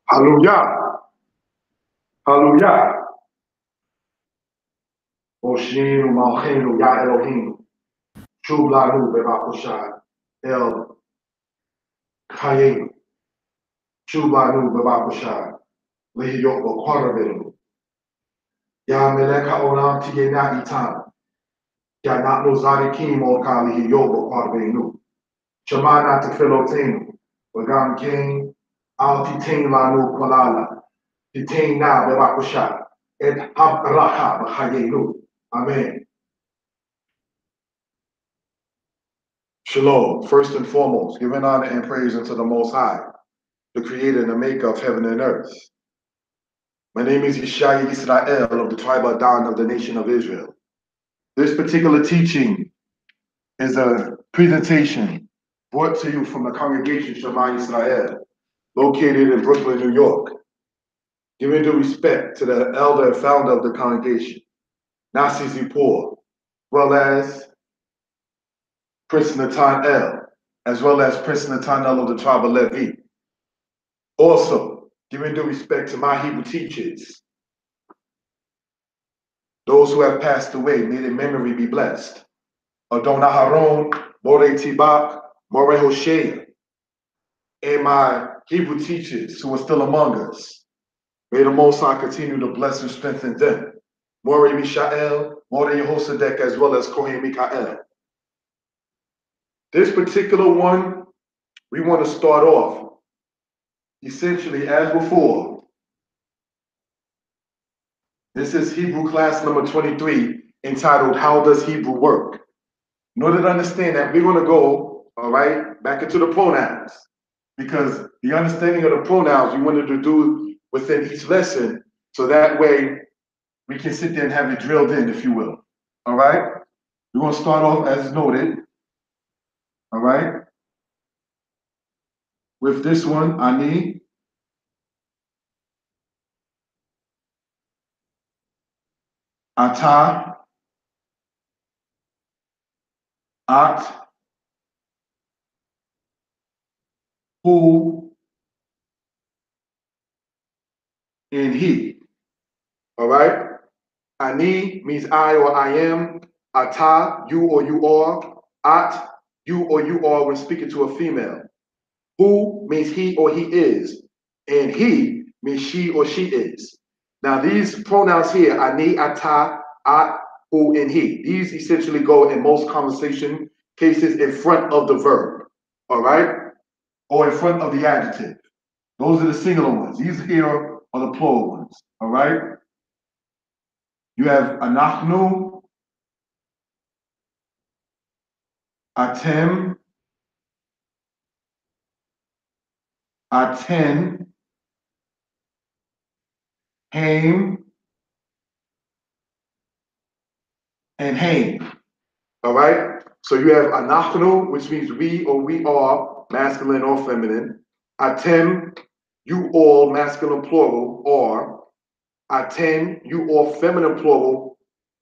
Hallelujah. Hallelujah. Oshinu Malchinu Ya Elohim. Shublanu Bebakushai. El Kayim. Shublanu Bebakushai. Lehiyot Bakwarabinu. Ya Meleka Olam Tiyena Itan. Ya Natno Zadikim Okali Hiyot Bakwarabinu. Shamana Tefilotenu. Wagam King. Al Titain Lanu Kwalala. Titain Na Bebakushai. Et Habraha Bahayenu. Amen. Shalom. First and foremost, giving honor and praise unto the Most High, the Creator and the Maker of heaven and earth. My name is Yeshaya Israel of the tribe of Dan of the nation of Israel. This particular teaching is a presentation brought to you from the congregation Shema Israel, located in Brooklyn, New York. Giving due respect to the elder and founder of the congregation, Nasi Zippor, as well as Prince Natan El, as well as Prince Nathanael of the tribe of Levi. Also, giving due respect to my Hebrew teachers, those who have passed away, may their memory be blessed. Adon Aharon, More Tibak, More Hoshea, and my Hebrew teachers who are still among us. May the Most High continue to bless and strengthen them. More Mishael, More Yehosadek, as well as Kohen Mikael. This particular one, we want to start off essentially as before. This is Hebrew class number 23, entitled, How Does Hebrew Work? In order to understand that, we're going to go, all right, back into the pronouns, because the understanding of the pronouns we wanted to do within each lesson, so that way we can sit there and have it drilled in, if you will. All right? We're going to start off as noted, all right, with this one, Ani, Ata, At, Hu, and He. All right? Ani means I or I am. Ata, you or you are. At, you or you are when speaking to a female. Who means he or he is. And he means she or she is. Now these pronouns here, ani, ata, at, who, and he, these essentially go in most conversation cases in front of the verb. All right? Or in front of the adjective. Those are the singular ones. These here are the plural ones. All right? You have anachnu, atem, aten, haim, and haim. All right? So you have anachnu, which means we or we are, masculine or feminine. Atem, you all, masculine plural, are. Aten, you all, feminine plural,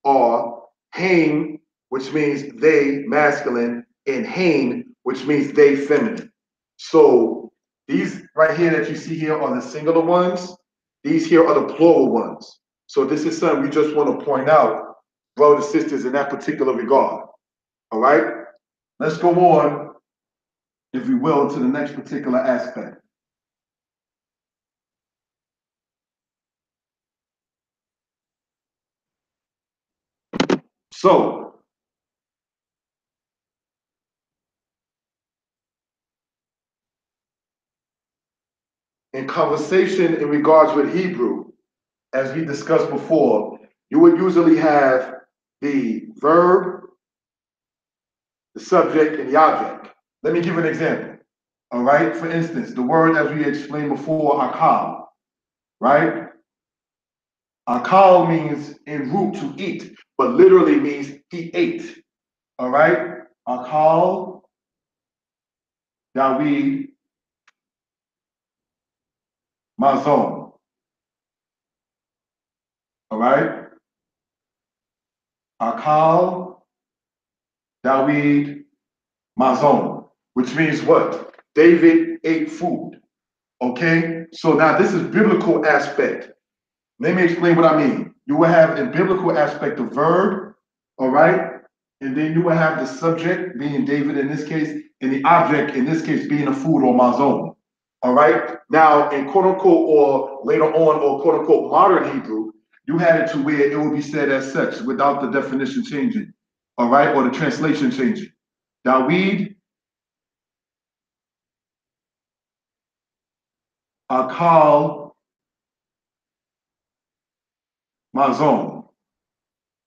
are. Haim, which means they, masculine, and hain, which means they, feminine. So these right here that you see here are the singular ones. These here are the plural ones. So this is something we just want to point out, brothers and sisters, in that particular regard. All right? Let's go on, if we will, to the next particular aspect. So, in conversation in regards with Hebrew, as we discussed before, you would usually have the verb, the subject, and the object. Let me give an example. All right? For instance, the word, as we explained before, akal, right? Akal means en route to eat, but literally means he ate. All right? Akal, David, Mazon. All right? Akal, David, Mazon, which means what? David ate food. Okay, so now this is biblical aspect. Let me explain what I mean. You will have in biblical aspect the verb, all right, and then you will have the subject being David in this case, and the object in this case being a food or mazon. All right. Now in quote unquote or later on or quote unquote modern Hebrew, you had it to where it will be said as such without the definition changing, all right, or the translation changing. Dawid akal mazon.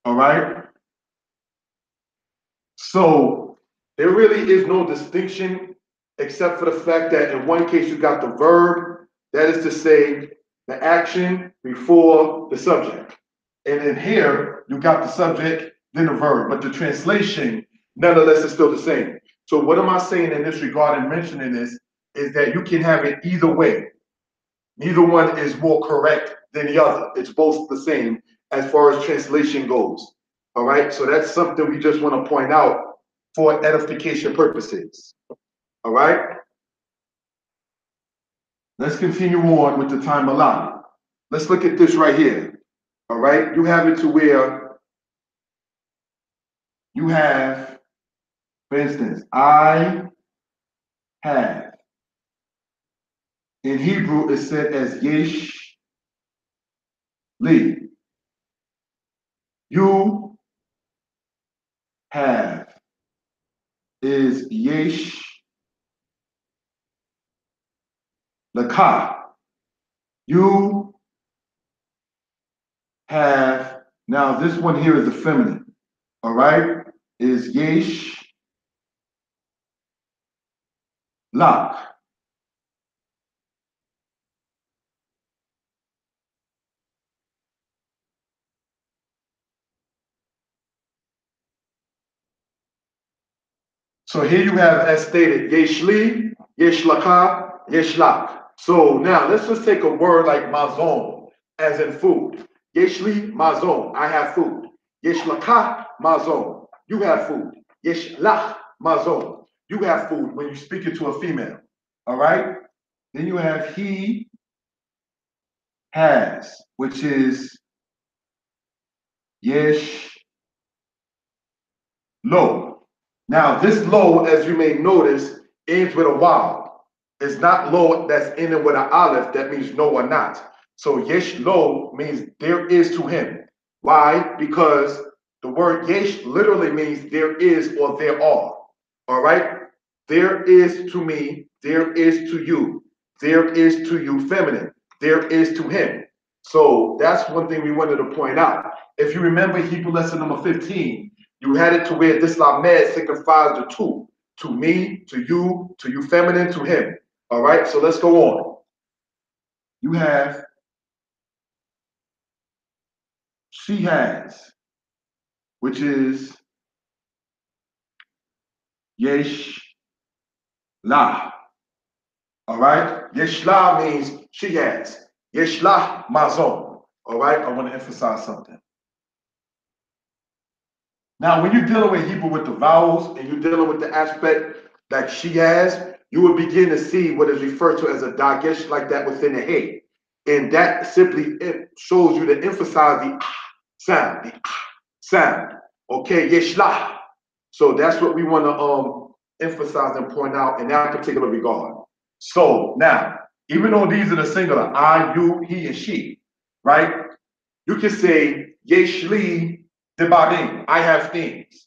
All right. So there really is no distinction except for the fact that in one case you got the verb, that is to say, the action before the subject. And in here, you got the subject, then the verb, but the translation, nonetheless, is still the same. So what am I saying in this regard and mentioning this is that you can have it either way. Neither one is more correct than the other. It's both the same as far as translation goes. All right. So that's something we just want to point out for edification purposes. All right. Let's continue on with the time allotted. Let's look at this right here. All right. You have it to where you have, for instance, I have. In Hebrew, it's said as yesh li. You have is yesh lakah. You have, now this one here is the feminine, all right, is yesh lak. So here you have, as stated, yesh li, yesh laka, yesh lak. So now let's just take a word like mazon, as in food. Yesh li, mazon, I have food. Yesh laka, mazon, you have food. Yesh lach, mazon, you have food when you speak it to a female, all right? Then you have he has, which is yesh lo. Now, this lo, as you may notice, ends with a waw. It's not lo that's ending with an aleph, that means no or not. So yesh lo means there is to him. Why? Because the word yesh literally means there is or there are. All right? There is to me, there is to you, there is to you feminine, there is to him. So that's one thing we wanted to point out. If you remember Hebrew lesson number 15, you had it to where this lamed signifies the two, to me, to you feminine, to him. All right, so let's go on. You have she has, which is yesh la. All right, yesh la means she has. Yesh la mazon. All right, I want to emphasize something. Now, when you're dealing with Hebrew with the vowels and you're dealing with the aspect that she has, you will begin to see what is referred to as a dagesh like that within the head. And that simply it shows you to emphasize the sound, the sound. Okay, yeshlah. So that's what we want to emphasize and point out in that particular regard. So now, even though these are the singular, I, you, he, and she, right? You can say yeshli debarim. I have things.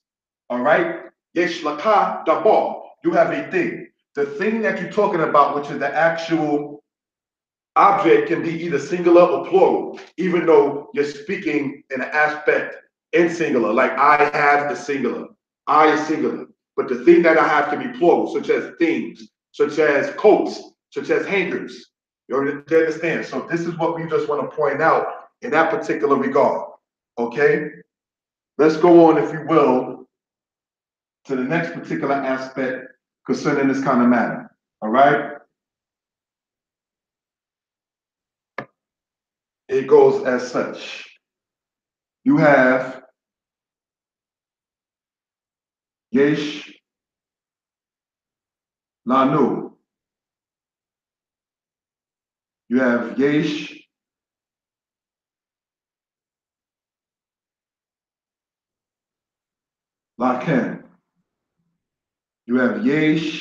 All right. Yesh laka dabar. You have a thing. The thing that you're talking about, which is the actual object, can be either singular or plural, even though you're speaking in an aspect in singular. Like I have the singular. I is singular. But the thing that I have can be plural, such as things, such as coats, such as hangers. You understand? So this is what we just want to point out in that particular regard. Okay? Let's go on, if you will, to the next particular aspect concerning this kind of matter. All right? It goes as such. You have yesh lanu. have yesh, lachem. You have yesh,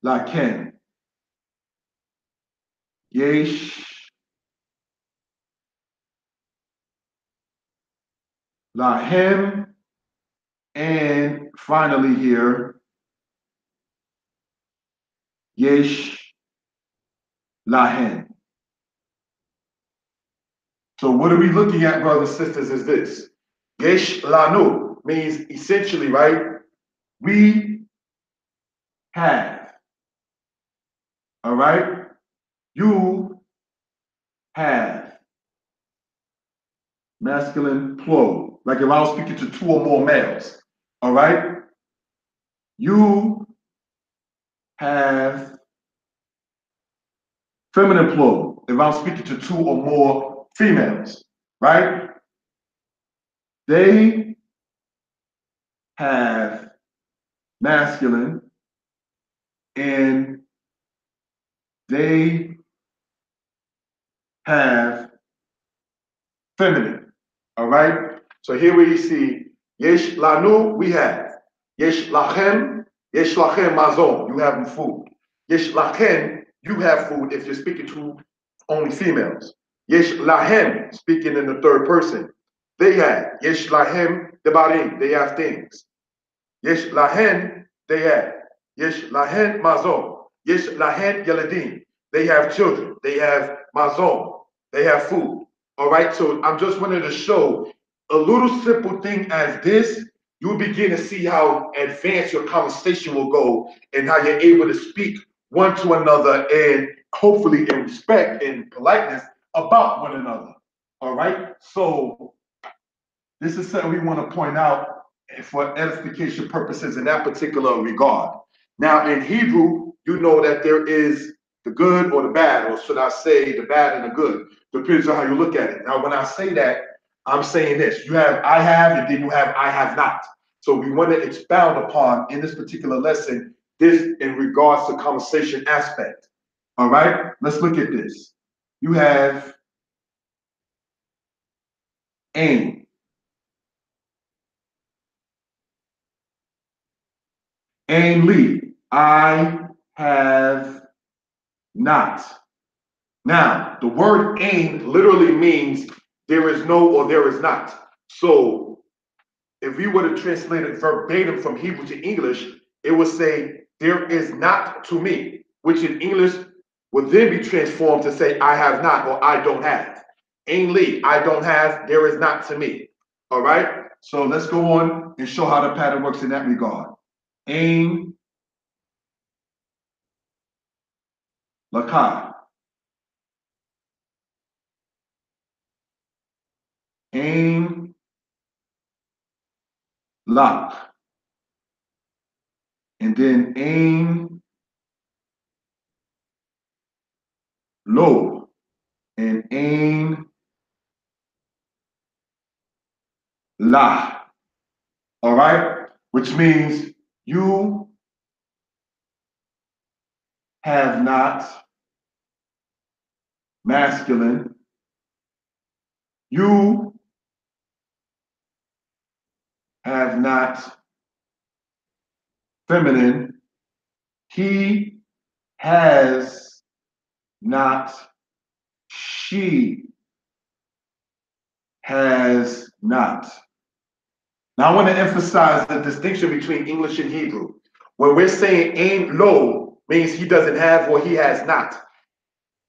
lachem. Yesh, lahem, and finally here, yesh, lahem. So what are we looking at, brothers and sisters, is this. Yesh lanu means essentially, right? We have. All right? You have. Masculine plural. Like if I was speaking to two or more males. All right? You have feminine plural. If I'm speaking to two or more females. Right? They have masculine and they have feminine. All right? So here we see yesh lanu, we have. Yesh lachem mazon, you have food. Yesh lachem, you have food if you're speaking to only females. Yesh lahem, speaking in the third person. They have. Yesh lahem debarim, they have things. Yesh lahen, they have. Yesh lahen mazon. Yesh lahen yeladim, they have children. They have mazon, they have food. All right, so I'm just wanting to show a little simple thing as this. You'll begin to see how advanced your conversation will go and how you're able to speak one to another and hopefully in respect and politeness about one another. All right, so this is something we want to point out for edification purposes in that particular regard. Now, in Hebrew, you know that there is the good or the bad, or should I say the bad and the good, depends on how you look at it. Now, when I say that, I'm saying this. You have I have, and then you have I have not. So we want to expound upon, in this particular lesson, this in regards to conversation aspect. All right, let's look at this. You have aim. Ainly, I have not. Now, the word aim literally means there is no or there is not. So if we were to translate it verbatim from Hebrew to English, it would say, there is not to me, which in English would then be transformed to say, I have not or I don't have. Ainly, I don't have, there is not to me. All right? So let's go on and show how the pattern works in that regard. Aim, Lakah. Aim, Lak. And then aim, Lo. And aim, La. All right? Which means you have not, masculine. You have not, feminine. He has not, she has not. Now I want to emphasize the distinction between English and Hebrew. When we're saying aim low means he doesn't have or he has not.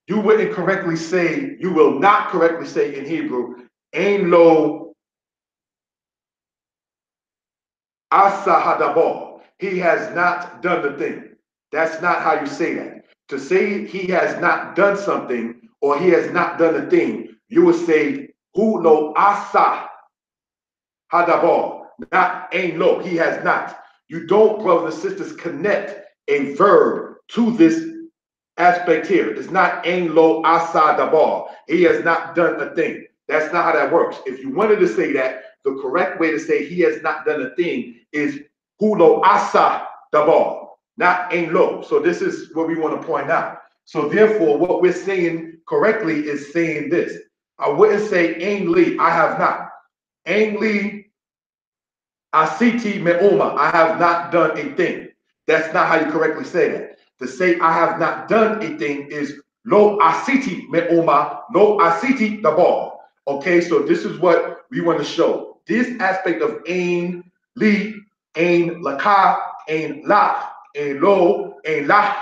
You wouldn't correctly say, you will not correctly say in Hebrew, aim lo asa hadabah. He has not done the thing. That's not how you say that. To say he has not done something or he has not done a thing, you would say, hu lo asa hadabah, not aim lo, he has not. You don't, brothers and sisters, connect a verb to this aspect here. It's not ain lo asa dabar. He has not done a thing. That's not how that works. If you wanted to say that, the correct way to say he has not done a thing is hu lo asa dabar, not ain lo. So this is what we want to point out. So therefore, what we're saying correctly is saying this. I wouldn't say ain li, I have not. Ain li asiti me'oma, I have not done a thing. That's not how you correctly say that. To say I have not done a thing is lo asiti me'oma, lo asiti dabar. Okay, so this is what we want to show. This aspect of ain li, ain laka, ain la, ain lo, ain la.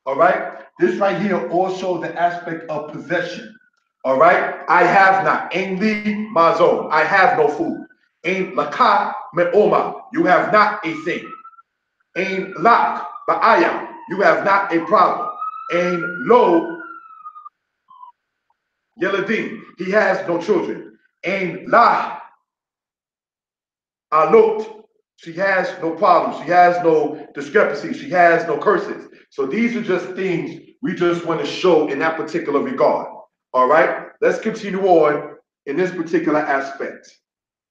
All right, this right here all shows the aspect of possession. All right, I have not. Ain li mazo, I have no food. Ain laka me'oma, you have not a thing. Ain lak ba'aya, you have not a problem. Ain lo yeladim, he has no children. Ain la alot, she has no problems. She has no discrepancy. She has no curses. So these are just things we just want to show in that particular regard. All right, let's continue on in this particular aspect.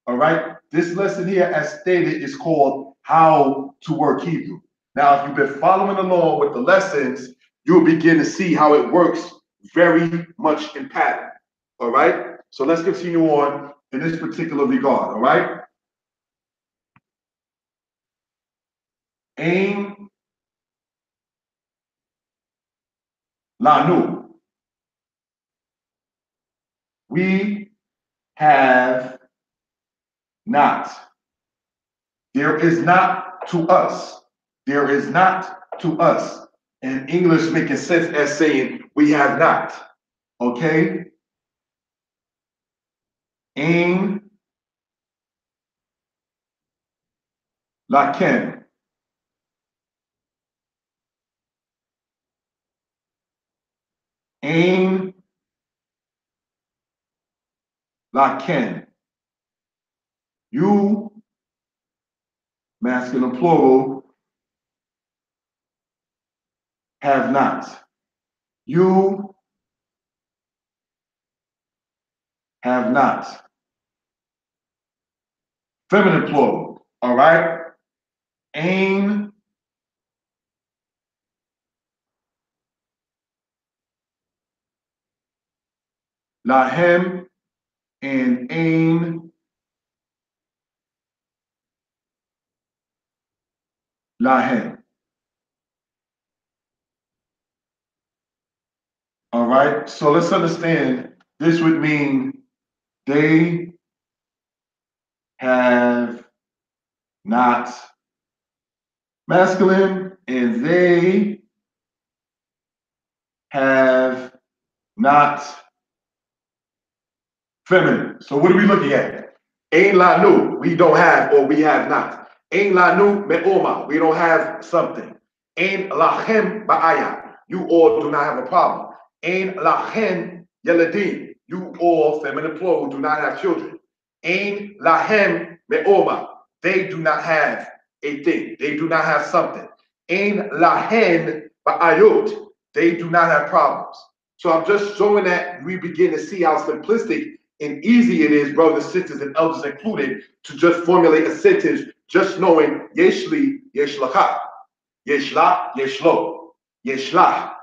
All right, this lesson here, as stated, is called How to Work Hebrew. Now, if you've been following along with the lessons, you'll begin to see how it works very much in pattern. All right, so let's continue on in this particular regard. All right. Ain lanu. We have not. There is not to us. There is not to us. In English, making sense as saying we have not. Okay? Ain laken. Ain laken. You, masculine plural, have not. You have not. Feminine plural. All right? Ain lahem and ain lahem. All right, so let's understand this would mean they have not masculine and they have not feminine. So what are we looking at? Ein lanu, we don't have or we have not. Ein lanu me'oma, we don't have something. Ein lachem ba'aya, you all do not have a problem. Ein lachem yeladim, you all, feminine plural, do not have children. Ein lahem me'oma, they do not have a thing. They do not have something. Ein lahen ba'ayot, they do not have problems. So I'm just showing that we begin to see how simplistic and easy it is, brothers, sisters, and elders included, to just formulate a sentence just knowing yeshli, yeshlacha, yeshla, yeshlo, yeshlah,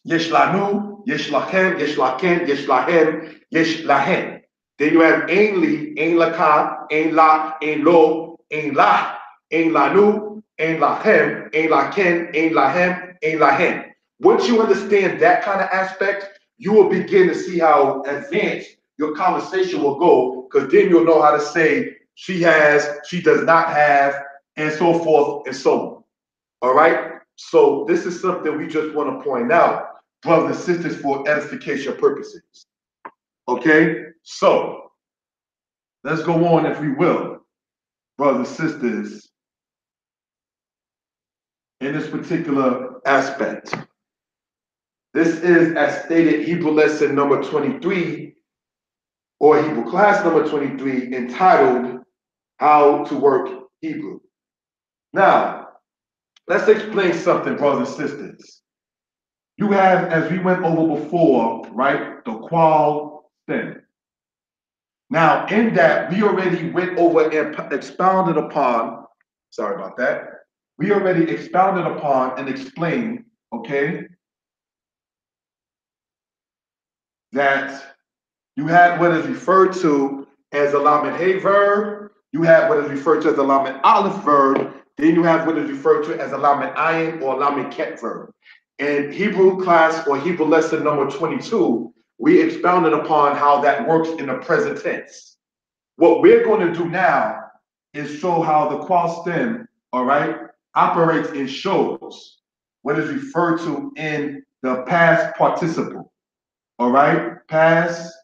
yeshlanu, yeshlachem, yeshlaken, yeshlahem, yeshlahen. Then you have ein li, ein laka, ein la, ein lo, ein la, ein lanu, ein lachem, ein laken, ein lahem, ein lahen. Once you understand that kind of aspect, you will begin to see how advanced your conversation will go, because then you'll know how to say she has, she does not have, and so forth and so on. All right? So this is something we just want to point out, brothers and sisters, for edification purposes. Okay? So let's go on, if we will, brothers and sisters, in this particular aspect. This is, as stated, Hebrew lesson number 23, or Hebrew class number 23, entitled How to Work Hebrew. Now, let's explain something, brothers and sisters. You have, as we went over before, right, the qual stem. Now, in that, we already went over and expounded upon Sorry about that. We already expounded upon and explained, okay, that you have what is referred to as a Lamed Hey verb, you have what is referred to as a Lamed Aleph verb, then you have what is referred to as a Lamed Ayin or Lamed Ket verb. In Hebrew class or Hebrew lesson number 22, we expounded upon how that works in the present tense. What we're going to do now is show how the qual stem, all right, operates and shows what is referred to in the past participle, all right, past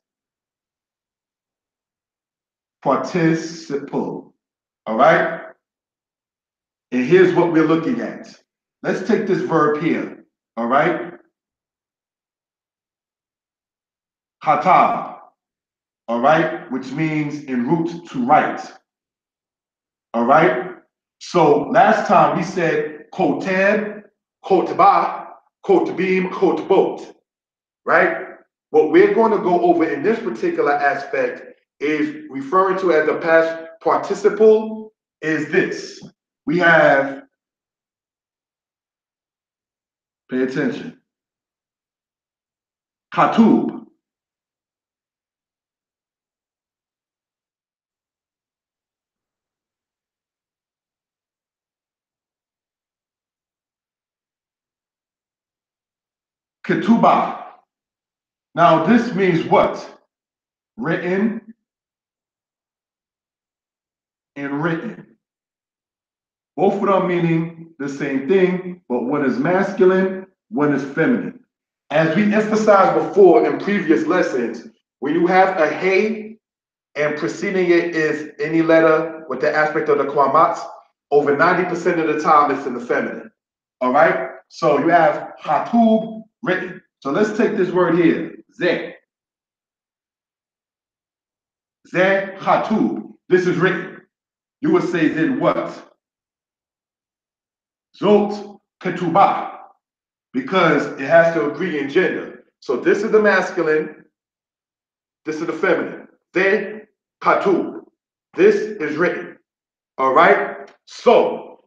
participle, all right? And here's what we're looking at. Let's take this verb here, all right? Hatab, all right, which means en route to write, all right? So last time we said kotab, kotba, kotbim, kotbot, right? What we're going to go over in this particular aspect is referring to as the past participle is this. We have, pay attention, katub, ketubah. Now this means what? Written and written. Both of them meaning the same thing, but one is masculine, one is feminine. As we emphasized before in previous lessons, when you have a hey and preceding it is any letter with the aspect of the kwamat, over 90% of the time it's in the feminine. All right? So you have hatub written. So let's take this word here, zeh. Zeh hatub. This is written. You would say then what? Zot ketubah, because it has to agree in gender. So this is the masculine, this is the feminine. Zeh katub. This is written. All right? So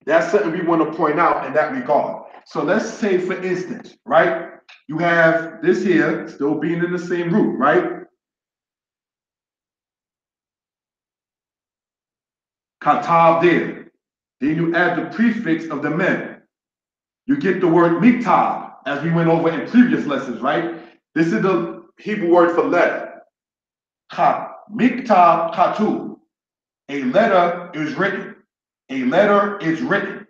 that's something we want to point out in that regard. So let's say, for instance, right? You have this here still being in the same root, right? Katab there. Then you add the prefix of the mem. You get the word miktab, as we went over in previous lessons, right? This is the Hebrew word for letter. Miktab katu. A letter is written. A letter is written.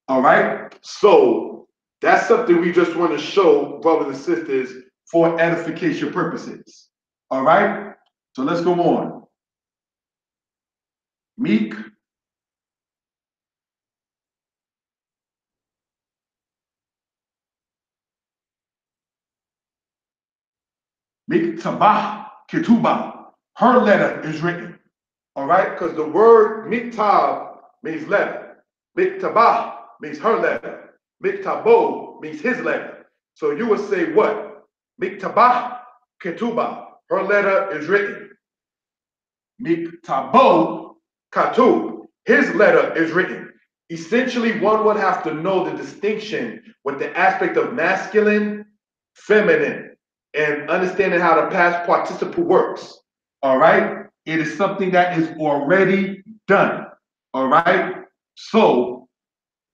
All right? So that's something we just want to show, brothers and sisters, for edification purposes. All right? So let's go on. Meek. Miktabah ketubah. Her letter is written. All right? Because the word miktab means letter. Miktabah means her letter. Miktabo means his letter. So you would say what? Miktabah ketubah. Her letter is written. Miktabo katub. His letter is written. Essentially, one would have to know the distinction with the aspect of masculine, feminine, and understanding how the past participle works. All right? It is something that is already done. All right? So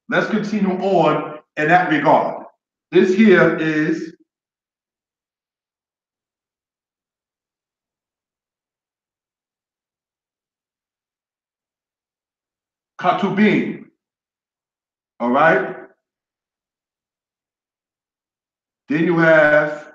let's continue on in that regard. This here is katubim. All right? Then you have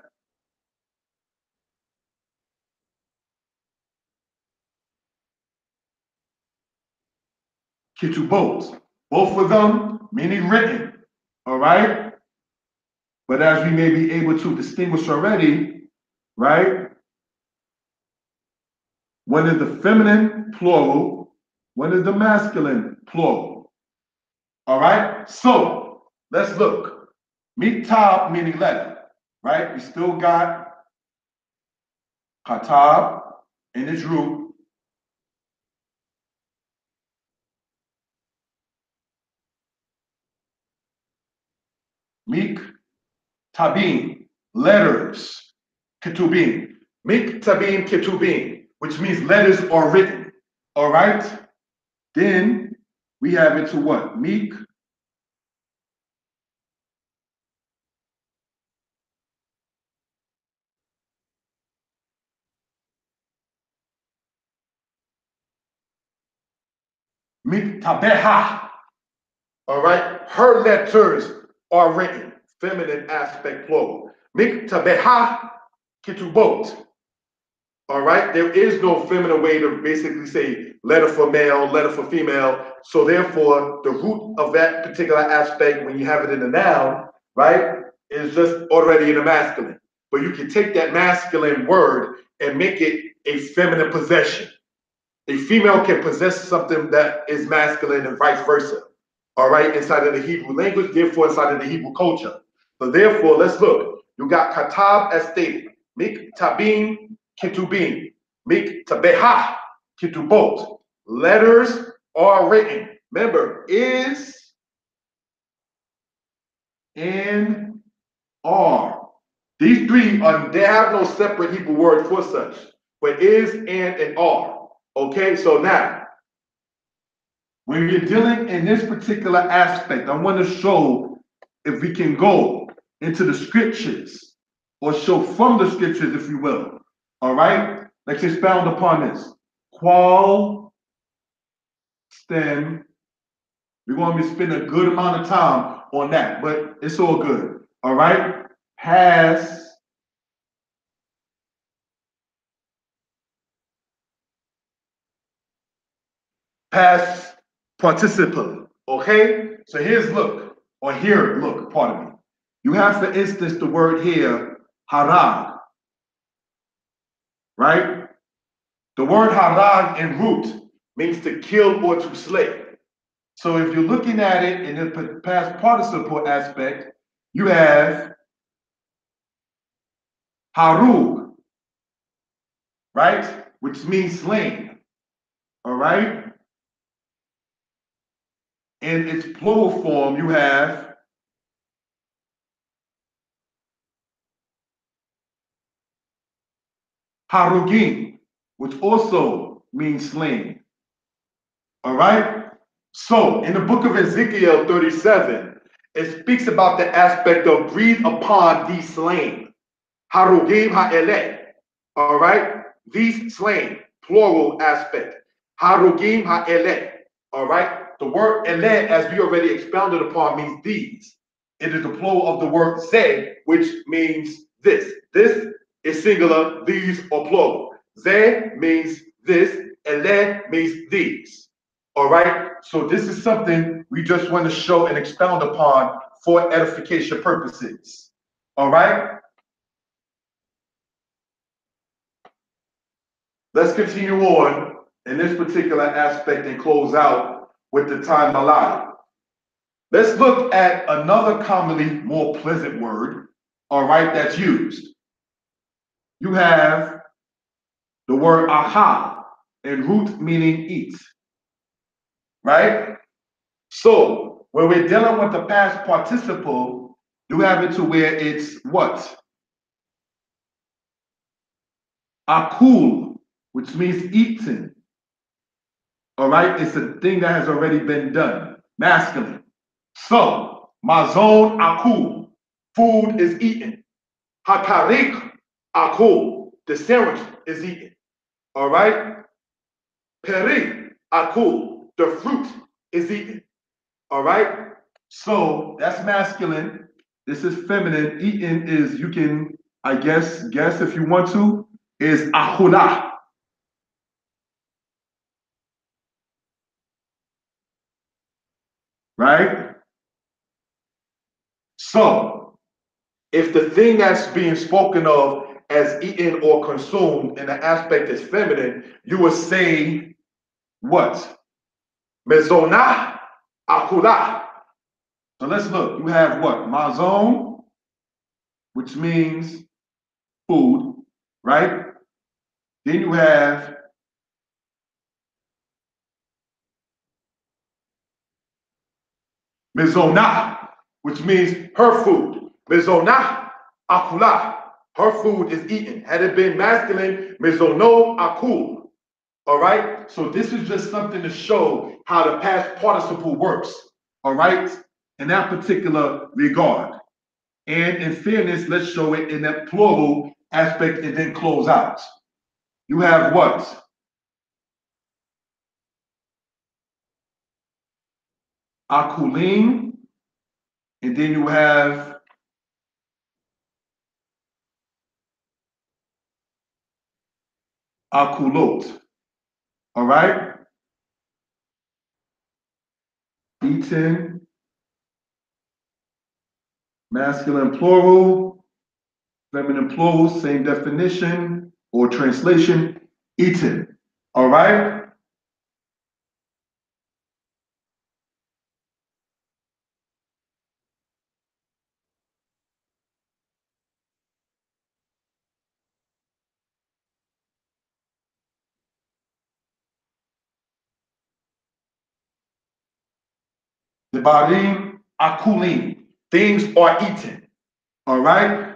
ketubot. Both of them meaning written. All right? But as we may be able to distinguish already, right? One is the feminine plural, one is the masculine plural. All right? So let's look. Miktab meaning letter, right? We still got katab in its root. Mik tabim, letters, ketubim. Mik tabim ketubim, which means letters are written. All right? Then we have it to what? Mik Miktabeha. All right? Her letters are written. Feminine aspect plural. Miktabeha kitubot. All right? There is no feminine way to basically say letter for male, letter for female. So therefore, the root of that particular aspect, when you have it in a noun, right, is just already in a masculine. But you can take that masculine word and make it a feminine possession. A female can possess something that is masculine and vice versa. All right, inside of the Hebrew language, therefore inside of the Hebrew culture. So therefore, let's look. You got katab as stated. Mik tabim ketubim. Mik tabeha ketubot. Letters are written. Remember, is and are. These three are, they have no separate Hebrew word for such, but is and are. Okay, so now, when you're dealing in this particular aspect, I want to show if we can go into the scriptures or show from the scriptures, if you will. All right, let's expound upon this. Qual stem. We're going to be spending a good amount of time on that, but it's all good. All right, has past participle. Okay, so here's look, or here look, pardon me. You have, for instance, the word here, harag, right? The word harag in root means to kill or to slay. So if you're looking at it in the past participle aspect, you have harug, right? Which means slain, all right? In its plural form, you have harugim, which also means slain. All right? So in the book of Ezekiel 37, it speaks about the aspect of breathe upon these slain. Harugim ha'eleh. All right? These slain, plural aspect. Harugim ha'eleh. All right? The word eleh, as we already expounded upon, means these. It is the plural of the word ze, which means this. This is singular, these are plural. Ze means this, eleh means these. All right, so this is something we just want to show and expound upon for edification purposes. All right, let's continue on in this particular aspect and close out with the time allotted. Let's look at another commonly more pleasant word, all right, that's used. You have the word aha, in root meaning eat, right? So when we're dealing with the past participle, you have it to where it's what? Akul, which means eaten. All right, it's a thing that has already been done, masculine. So, mazon akul, food is eaten. Hakarik akul, the sandwich is eaten. All right, peri akul, the fruit is eaten. All right, so that's masculine. This is feminine. Eaten is, you can, I guess if you want to, is achulah. Right? So, if the thing that's being spoken of as eaten or consumed in the aspect is feminine, you would say what? Mezonah akulah. So let's look. You have what? Mazon, which means food, right? Then you have mezonah. which means her food. Mizonah akula, her food is eaten. Had it been masculine, mizono akul. All right? So this is just something to show how the past participle works. All right? In that particular regard. And in fairness, let's show it in that plural aspect and then close out. You have what? Akulim, and then you have akulot. All right? Eaten, masculine plural, feminine plural, same definition or translation, eaten. All right? Debarim akulim. Things are eaten. All right?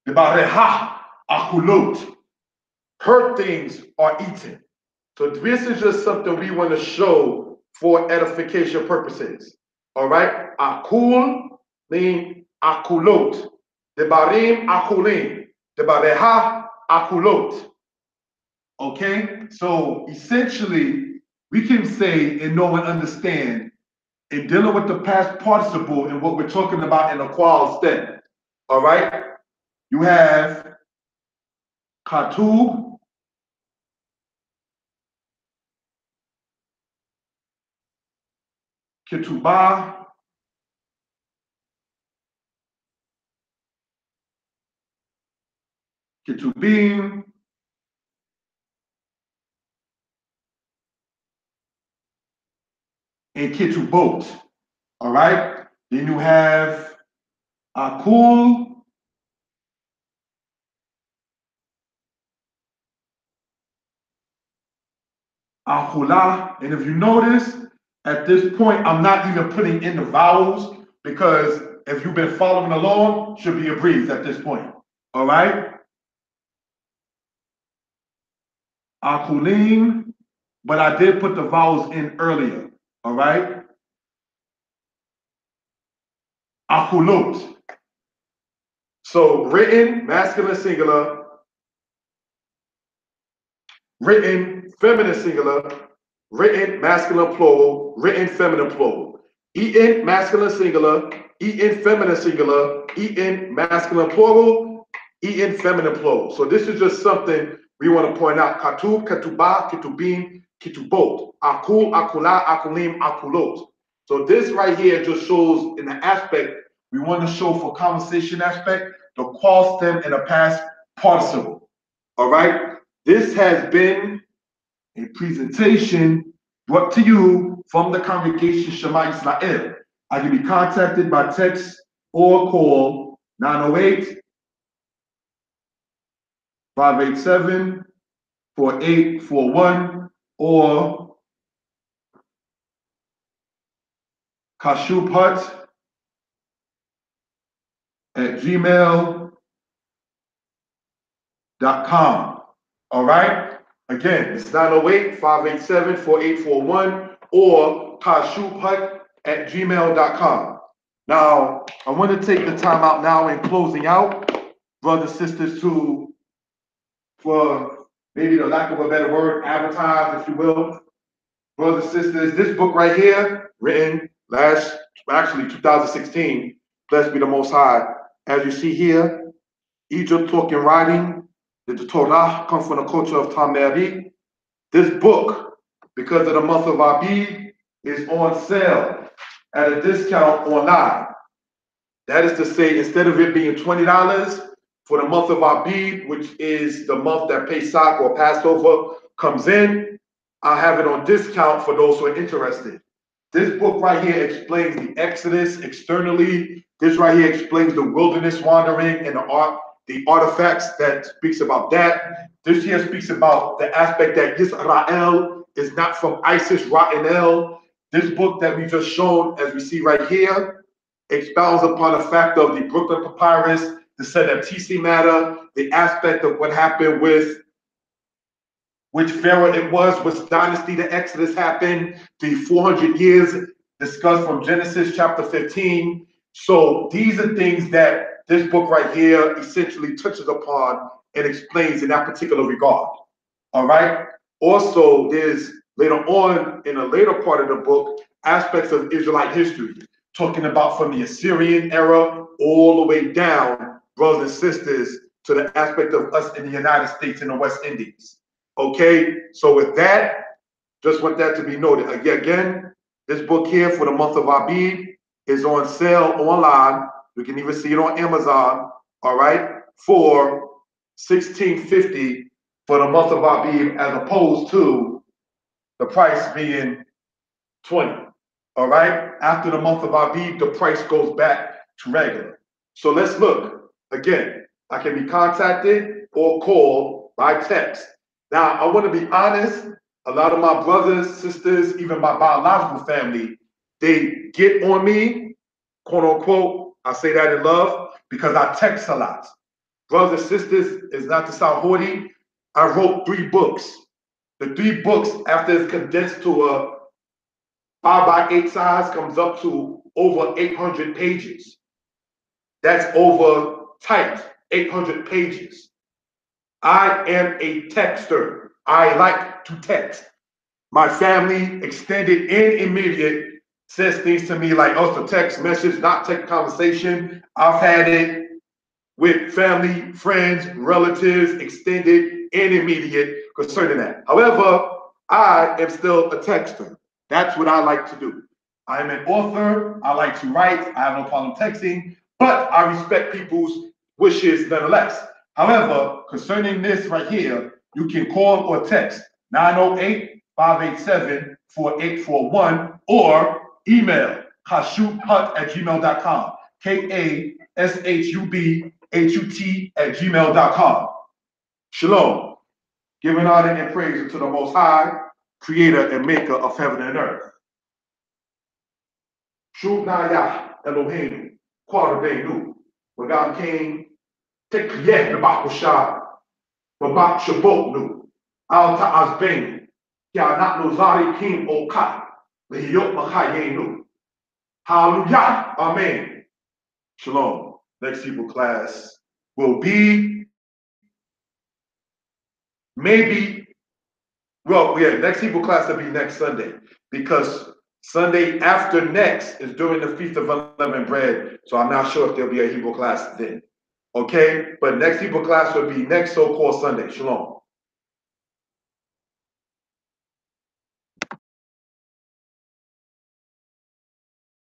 Debareha akulot. Her things are eaten. So this is just something we want to show for edification purposes. All right? Akul means akulot. Debarim akulim. Debareha akulot. Okay? So essentially, we can say and know and understand in dealing with the past participle and what we're talking about in a qual stem. All right? You have katub, ketubah, ketubim, and ketubot. All right? Then you have akul, akula. And if you notice, at this point, I'm not even putting in the vowels because if you've been following along, should be a breeze at this point. All right? Akulim, but I did put the vowels in earlier. All right? Akulot. So written, masculine singular, written, feminine singular, written, masculine plural, written, feminine plural. Eaten, masculine singular, eaten, feminine singular, eaten, masculine plural, eaten, feminine plural. So this is just something we want to point out. Katub, ketubah, ketubim, ketubot. Akul, akula, akulim, akulot. So this right here just shows in the aspect we want to show for conversation aspect, the qual stem and the past participle. All right? This has been a presentation brought to you from the congregation Shema Israel. I can be contacted by text or call 908-587-4841 or kashubhut@gmail.com. All right? Again, it's 908-587-4841 or kashubhut@gmail.com. Now, I want to take the time out now in closing out, brothers, sisters, for maybe the lack of a better word, advertise, if you will. Brothers, sisters, this book right here, written 2016, blessed be the Most High. As you see here, Egypt talking writing, did the Torah come from the culture of Tameri? This book, because of the month of Abib, is on sale at a discount online. That is to say, instead of it being $20 for the month of Abib, which is the month that Pesach or Passover comes in, I have it on discount for those who are interested. This book right here explains the Exodus externally. This right here explains the wilderness wandering and the artifacts that speaks about that. This here speaks about the aspect that Yisrael is not from Isis Ra'anel. This book that we just shown, as we see right here, expounds upon the fact of the Brooklyn Papyrus, the Sedemtisi matter, the aspect of what happened with which pharaoh it was, which dynasty the Exodus happened, the 400 years discussed from Genesis chapter 15. So these are things that this book right here essentially touches upon and explains in that particular regard. All right. Also, there's later on in a later part of the book aspects of Israelite history, talking about from the Assyrian era all the way down, brothers and sisters, to the aspect of us in the United States and the West Indies. Okay, so with that, just want that to be noted. Again, this book here for the month of Abib is on sale online. You can even see it on Amazon, all right, for $16.50 for the month of Abib, as opposed to the price being $20. All right, after the month of Abib, the price goes back to regular. So let's look again. I can be contacted or called by text. Now, I want to be honest, a lot of my brothers, sisters, even my biological family, they get on me, quote unquote, I say that in love, because I text a lot. Brothers and sisters, is not to sound haughty, I wrote 3 books. The 3 books, after it's condensed to a 5x8 size, comes up to over 800 pages. That's over typed 800 pages. I am a texter. I like to text. My family, extended and immediate, says things to me like, oh, it's a text message, not text conversation. I've had it with family, friends, relatives, extended and immediate concerning that. However, I am still a texter. That's what I like to do. I am an author. I like to write. I have no problem texting, but I respect people's wishes nonetheless. However, concerning this right here, you can call or text 908-587-4841 or email kashubhut@gmail.com. KASHUBHUT@gmail.com. Shalom. Giving honor and praise to the Most High, Creator and Maker of heaven and earth. Shub Naya Elohim, Quadabenu, Wagam King, Tekyeh Nabakusha, Babak Shabotnu, Al Ta'azbenu, Yanat Nozari King Oka, Lehiyot Makayenu. Hallelujah. Amen. Shalom. Next Hebrew class will be next Hebrew class will be next Sunday, because Sunday after next is during the Feast of Unleavened Bread, so I'm not sure if there'll be a Hebrew class then. Okay, but next Hebrew class will be next so-called Sunday. Shalom.